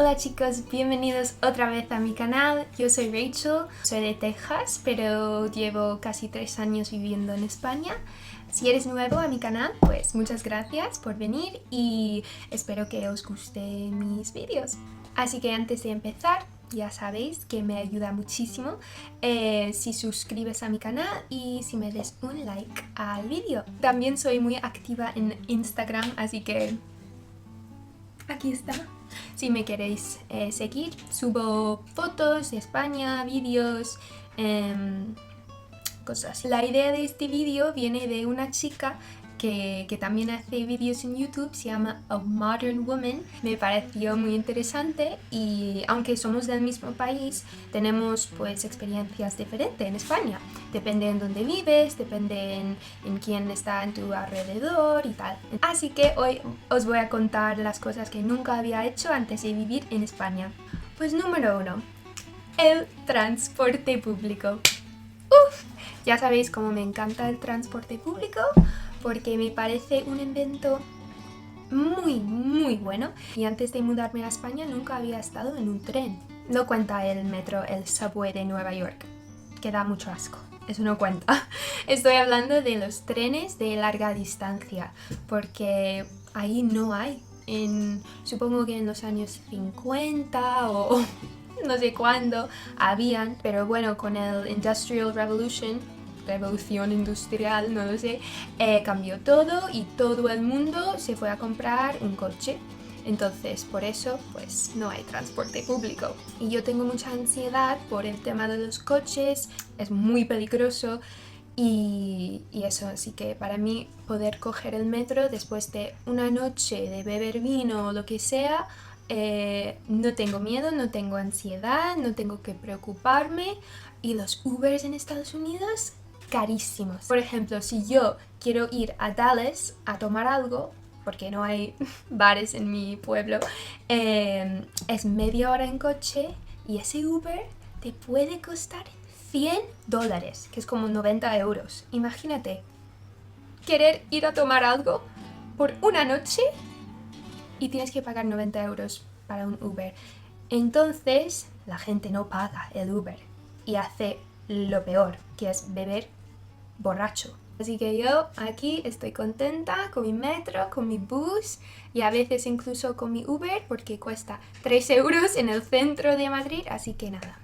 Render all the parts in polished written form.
Hola chicos, bienvenidos otra vez a mi canal. Yo soy Rachel, soy de Texas, pero llevo casi 3 años viviendo en España. Si eres nuevo a mi canal, pues muchas gracias por venir y espero que os gusten mis vídeos. Así que antes de empezar, ya sabéis que me ayuda muchísimo si suscribes a mi canal y si me des un like al vídeo. También soy muy activa en Instagram, así que aquí está. Si me queréis seguir, subo fotos de España, vídeos, cosas. La idea de este vídeo viene de una chica que también hace vídeos en YouTube, se llama A Modern Woman. Me pareció muy interesante y aunque somos del mismo país, tenemos pues experiencias diferentes en España. Depende en dónde vives, depende en quién está en tu alrededor y tal. Así que hoy os voy a contar las cosas que nunca había hecho antes de vivir en España. Pues número 1, el transporte público. Ya sabéis cómo me encanta el transporte público porque me parece un invento muy bueno. Y antes de mudarme a España nunca había estado en un tren. No cuenta el metro, el subway de Nueva York, que da mucho asco. Eso no cuenta. Estoy hablando de los trenes de larga distancia, porque ahí no hay. Supongo que en los años 50 o no sé cuándo habían, pero bueno, con el Industrial Revolución industrial, no lo sé, cambió todo y todo el mundo se fue a comprar un coche. Entonces, por eso, pues no hay transporte público. Y yo tengo mucha ansiedad por el tema de los coches, es muy peligroso y eso, así que para mí poder coger el metro después de una noche de beber vino o lo que sea, no tengo miedo, no tengo ansiedad, no tengo que preocuparme. Y los Ubers en Estados Unidos, carísimos. Por ejemplo, si yo quiero ir a Dallas a tomar algo, porque no hay bares en mi pueblo, es media hora en coche y ese Uber te puede costar $100, que es como 90 euros. Imagínate, querer ir a tomar algo por una noche y tienes que pagar 90 euros para un Uber. Entonces, la gente no paga el Uber y hace lo peor, que es beber borracho. Así que yo aquí estoy contenta con mi metro, con mi bus y a veces incluso con mi Uber porque cuesta 3 euros en el centro de Madrid, así que nada,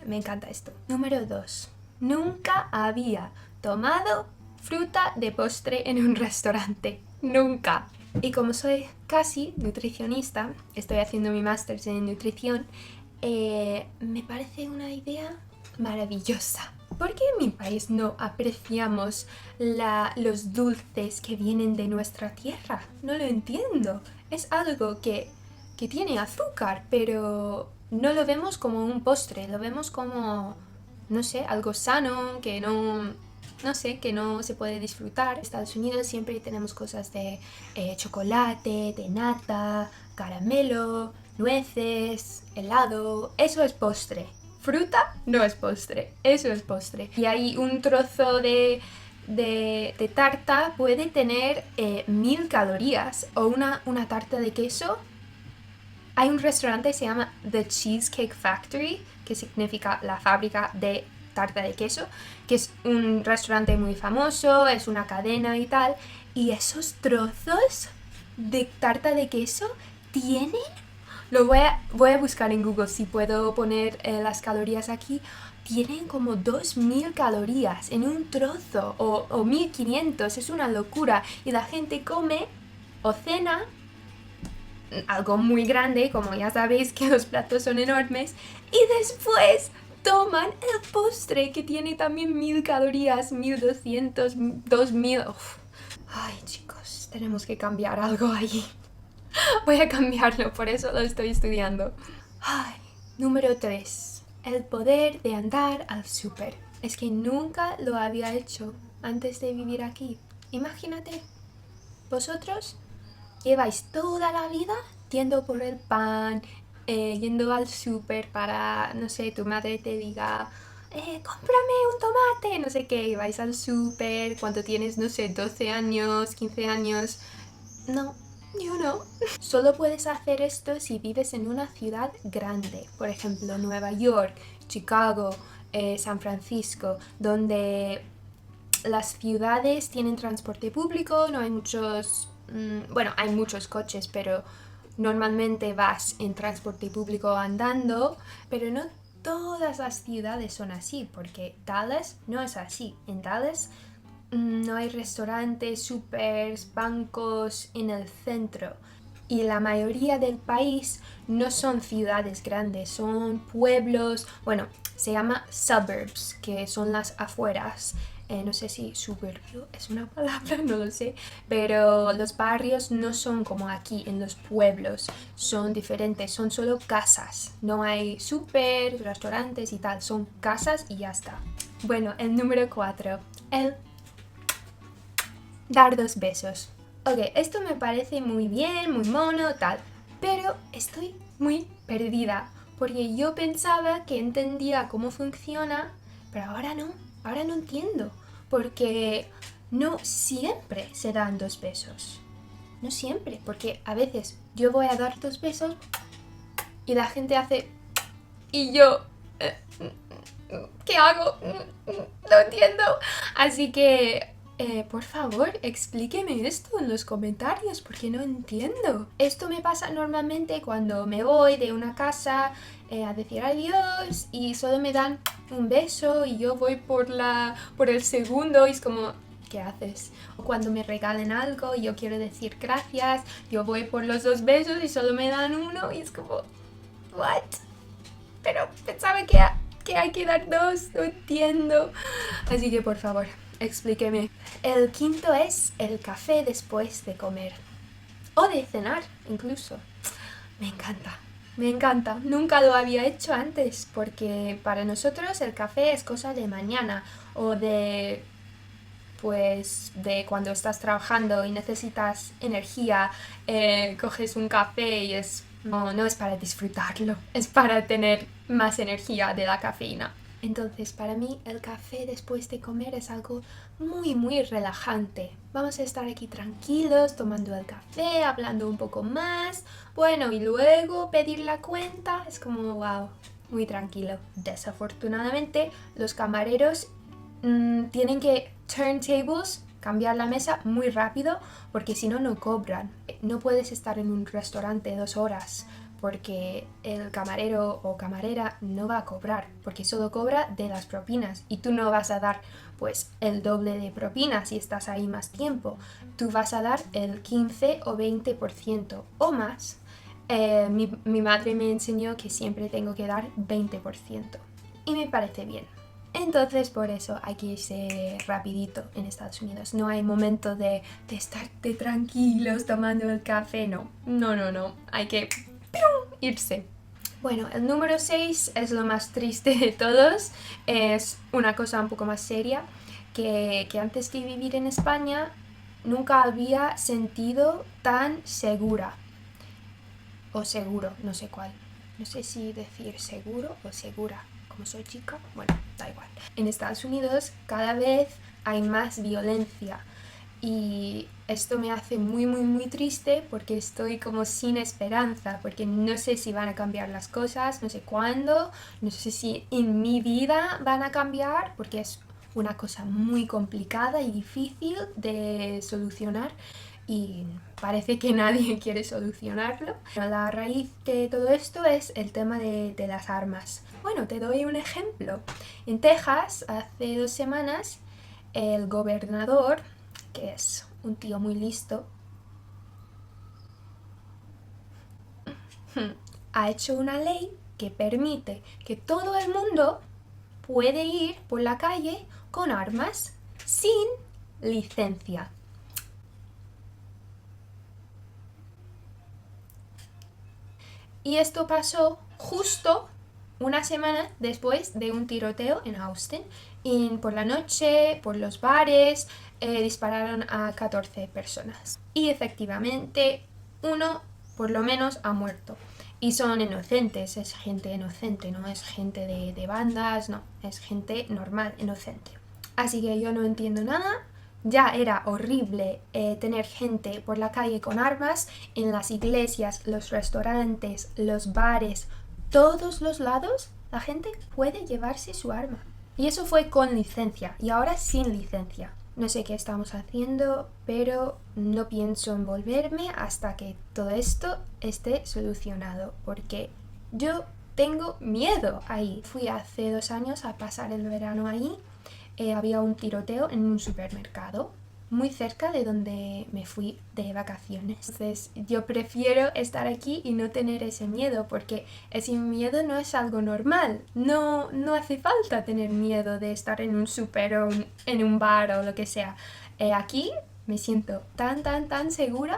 me encanta esto. Número 2. Nunca había tomado fruta de postre en un restaurante. Nunca. Y como soy casi nutricionista, estoy haciendo mi máster en nutrición, me parece una idea maravillosa. ¿Por qué en mi país no apreciamos los dulces que vienen de nuestra tierra? No lo entiendo. Es algo que tiene azúcar, pero no lo vemos como un postre, lo vemos como, no sé, algo sano, que no sé, que no se puede disfrutar. En Estados Unidos siempre tenemos cosas de chocolate, de nata, caramelo, nueces, helado. Eso es postre. Fruta no es postre, eso es postre. Y hay un trozo de tarta puede tener 1000 calorías o una tarta de queso. Hay un restaurante que se llama The Cheesecake Factory, que significa la fábrica de tarta de queso, que es un restaurante muy famoso, es una cadena y tal, y esos trozos de tarta de queso tienen... Lo voy a buscar en Google si puedo poner las calorías aquí. Tienen como 2000 calorías en un trozo o 1500, es una locura. Y la gente come o cena algo muy grande, como ya sabéis que los platos son enormes, y después toman el postre que tiene también 1000 calorías, 1200, 2000. Uf. Ay chicos, tenemos que cambiar algo allí. Voy a cambiarlo, por eso lo estoy estudiando. Ay, número 3. El poder de andar al súper. Es que nunca lo había hecho antes de vivir aquí. Imagínate, vosotros lleváis toda la vida yendo por el pan, yendo al súper para, no sé, tu madre te diga, cómprame un tomate, no sé qué, y vais al súper cuando tienes, no sé, 12 años, 15 años. No, Yo no. Solo puedes hacer esto si vives en una ciudad grande, por ejemplo, Nueva York, Chicago, San Francisco, donde las ciudades tienen transporte público, no hay muchos, bueno, hay muchos coches, pero normalmente vas en transporte público andando, pero no todas las ciudades son así, porque Dallas no es así. En Dallas no hay restaurantes, supers, bancos en el centro. Y la mayoría del país no son ciudades grandes, son pueblos, bueno, se llama suburbs, que son las afueras. No sé si suburbio es una palabra, no lo sé, pero los barrios no son como aquí en los pueblos, son diferentes, son solo casas, no hay super, restaurantes y tal, son casas y ya está. Bueno, el número 4, el dar 2 besos. Ok, esto me parece muy bien, muy mono, tal, pero estoy muy perdida, porque yo pensaba que entendía cómo funciona, pero ahora no entiendo, porque no siempre se dan 2 besos. No siempre, porque a veces yo voy a dar 2 besos y la gente hace... y yo... ¿qué hago? No entiendo. Así que, por favor, explíqueme esto en los comentarios porque no entiendo. Esto me pasa normalmente cuando me voy de una casa a decir adiós y solo me dan un beso y yo voy por el segundo y es como... ¿qué haces? O cuando me regalen algo y yo quiero decir gracias, yo voy por los 2 besos y solo me dan uno y es como... ¿what? Pero pensaba que hay que dar 2, no entiendo. Así que por favor, explíqueme. El quinto es el café después de comer. O de cenar, incluso. Me encanta. Me encanta. Nunca lo había hecho antes porque para nosotros el café es cosa de mañana o de... pues de cuando estás trabajando y necesitas energía, coges un café y no es para disfrutarlo, es para tener más energía de la cafeína. Entonces, para mí el café después de comer es algo muy, muy relajante. Vamos a estar aquí tranquilos, tomando el café, hablando un poco más, bueno, y luego pedir la cuenta. Es como, wow, muy tranquilo. Desafortunadamente, los camareros tienen que turntables, cambiar la mesa muy rápido porque si no, no cobran. No puedes estar en un restaurante 2 horas porque el camarero o camarera no va a cobrar porque solo cobra de las propinas y tú no vas a dar pues el doble de propinas si estás ahí más tiempo. Tú vas a dar el 15 o 20% o más. Mi madre me enseñó que siempre tengo que dar 20% y me parece bien. Entonces por eso hay que irse rapidito en Estados Unidos. No hay momento de estarte tranquilos tomando el café, no. No. Hay que irse. Bueno, el número 6 es lo más triste de todos. Es una cosa un poco más seria que antes de vivir en España nunca había sentido tan segura. O seguro, no sé cuál. No sé si decir seguro o segura. Como soy chica, bueno, da igual. En Estados Unidos cada vez hay más violencia y esto me hace muy, muy, muy triste porque estoy como sin esperanza, porque no sé si van a cambiar las cosas, no sé cuándo, no sé si en mi vida van a cambiar, porque es una cosa muy complicada y difícil de solucionar y parece que nadie quiere solucionarlo. La raíz de todo esto es el tema de las armas. Bueno, te doy un ejemplo. En Texas, hace 2 semanas, el gobernador, que es un tío muy listo, ha hecho una ley que permite que todo el mundo puede ir por la calle con armas sin licencia. Y esto pasó justo una semana después de un tiroteo en Austin. Y por la noche, por los bares, dispararon a 14 personas. Y efectivamente, uno por lo menos ha muerto. Y son inocentes, es gente inocente, no es gente de bandas, no, es gente normal, inocente. Así que yo no entiendo nada, ya era horrible tener gente por la calle con armas, en las iglesias, los restaurantes, los bares, todos los lados, la gente puede llevarse su arma. Y eso fue con licencia y ahora sin licencia. No sé qué estamos haciendo, pero no pienso envolverme hasta que todo esto esté solucionado, porque yo tengo miedo ahí. Fui hace 2 años a pasar el verano ahí. Había un tiroteo en un supermercado muy cerca de donde me fui de vacaciones. Entonces yo prefiero estar aquí y no tener ese miedo, porque ese miedo no es algo normal. No hace falta tener miedo de estar en un súper o en un bar o lo que sea. Aquí me siento tan seguro,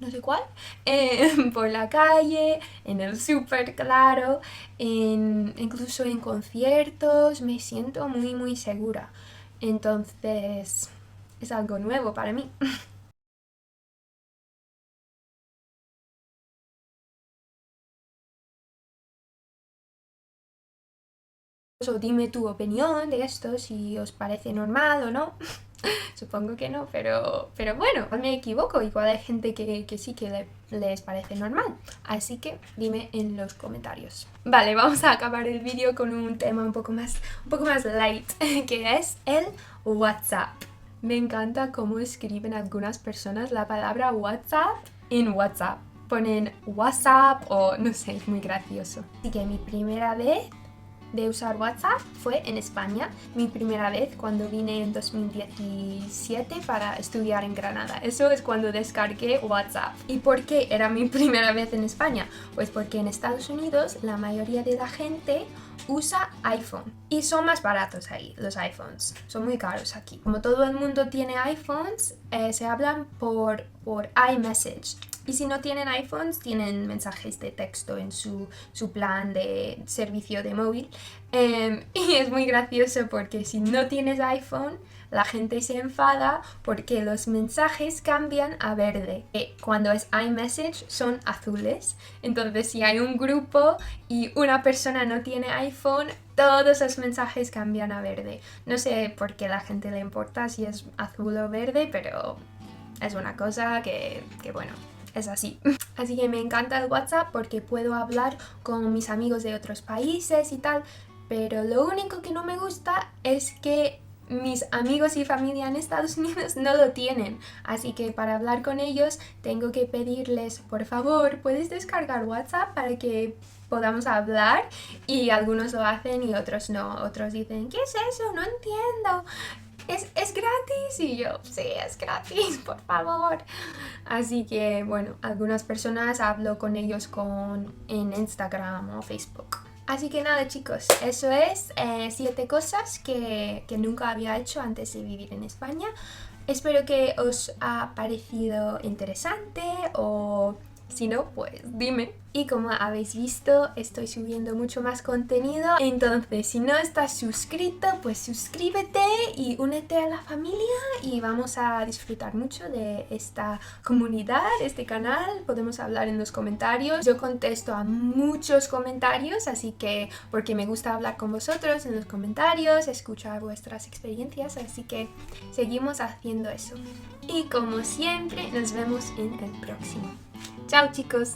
no sé cuál, por la calle, en el súper, claro, incluso en conciertos, me siento muy segura. Entonces es algo nuevo para mí. So, dime tu opinión de esto, si os parece normal o no. Supongo que no, pero bueno, me equivoco. Igual hay gente que sí que les parece normal. Así que dime en los comentarios. Vale, vamos a acabar el vídeo con un tema un poco más light, que es el WhatsApp. Me encanta cómo escriben algunas personas la palabra WhatsApp en WhatsApp. Ponen WhatsApp o no sé, es muy gracioso. Así que mi primera vez de usar WhatsApp fue en España, mi primera vez cuando vine en 2017 para estudiar en Granada. Eso es cuando descargué WhatsApp. ¿Y por qué era mi primera vez en España? Pues porque en Estados Unidos la mayoría de la gente usa iPhone y son más baratos ahí los iPhones, son muy caros aquí. Como todo el mundo tiene iPhones, se hablan por iMessage. Y si no tienen iPhones, tienen mensajes de texto en su plan de servicio de móvil. Y es muy gracioso porque si no tienes iPhone, la gente se enfada porque los mensajes cambian a verde. Cuando es iMessage son azules. Entonces si hay un grupo y una persona no tiene iPhone, todos los mensajes cambian a verde. No sé por qué a la gente le importa si es azul o verde, pero es una cosa que bueno, es así. Así que me encanta el WhatsApp porque puedo hablar con mis amigos de otros países y tal, pero lo único que no me gusta es que mis amigos y familia en Estados Unidos no lo tienen, así que para hablar con ellos tengo que pedirles, por favor, ¿puedes descargar WhatsApp para que podamos hablar? Y algunos lo hacen y otros no, otros dicen, ¿qué es eso? No entiendo. ¿Es gratis? Y yo, sí, es gratis, por favor. Así que, bueno, algunas personas hablo con ellos en Instagram o Facebook. Así que nada, chicos, eso es 7 cosas que nunca había hecho antes de vivir en España. Espero que os ha parecido interesante o si no, pues dime. Y como habéis visto, estoy subiendo mucho más contenido. Entonces, si no estás suscrito, pues suscríbete y únete a la familia y vamos a disfrutar mucho de esta comunidad, este canal. Podemos hablar en los comentarios. Yo contesto a muchos comentarios, así que porque me gusta hablar con vosotros en los comentarios, escuchar vuestras experiencias, así que seguimos haciendo eso. Y como siempre, nos vemos en el próximo. Chao, chicos.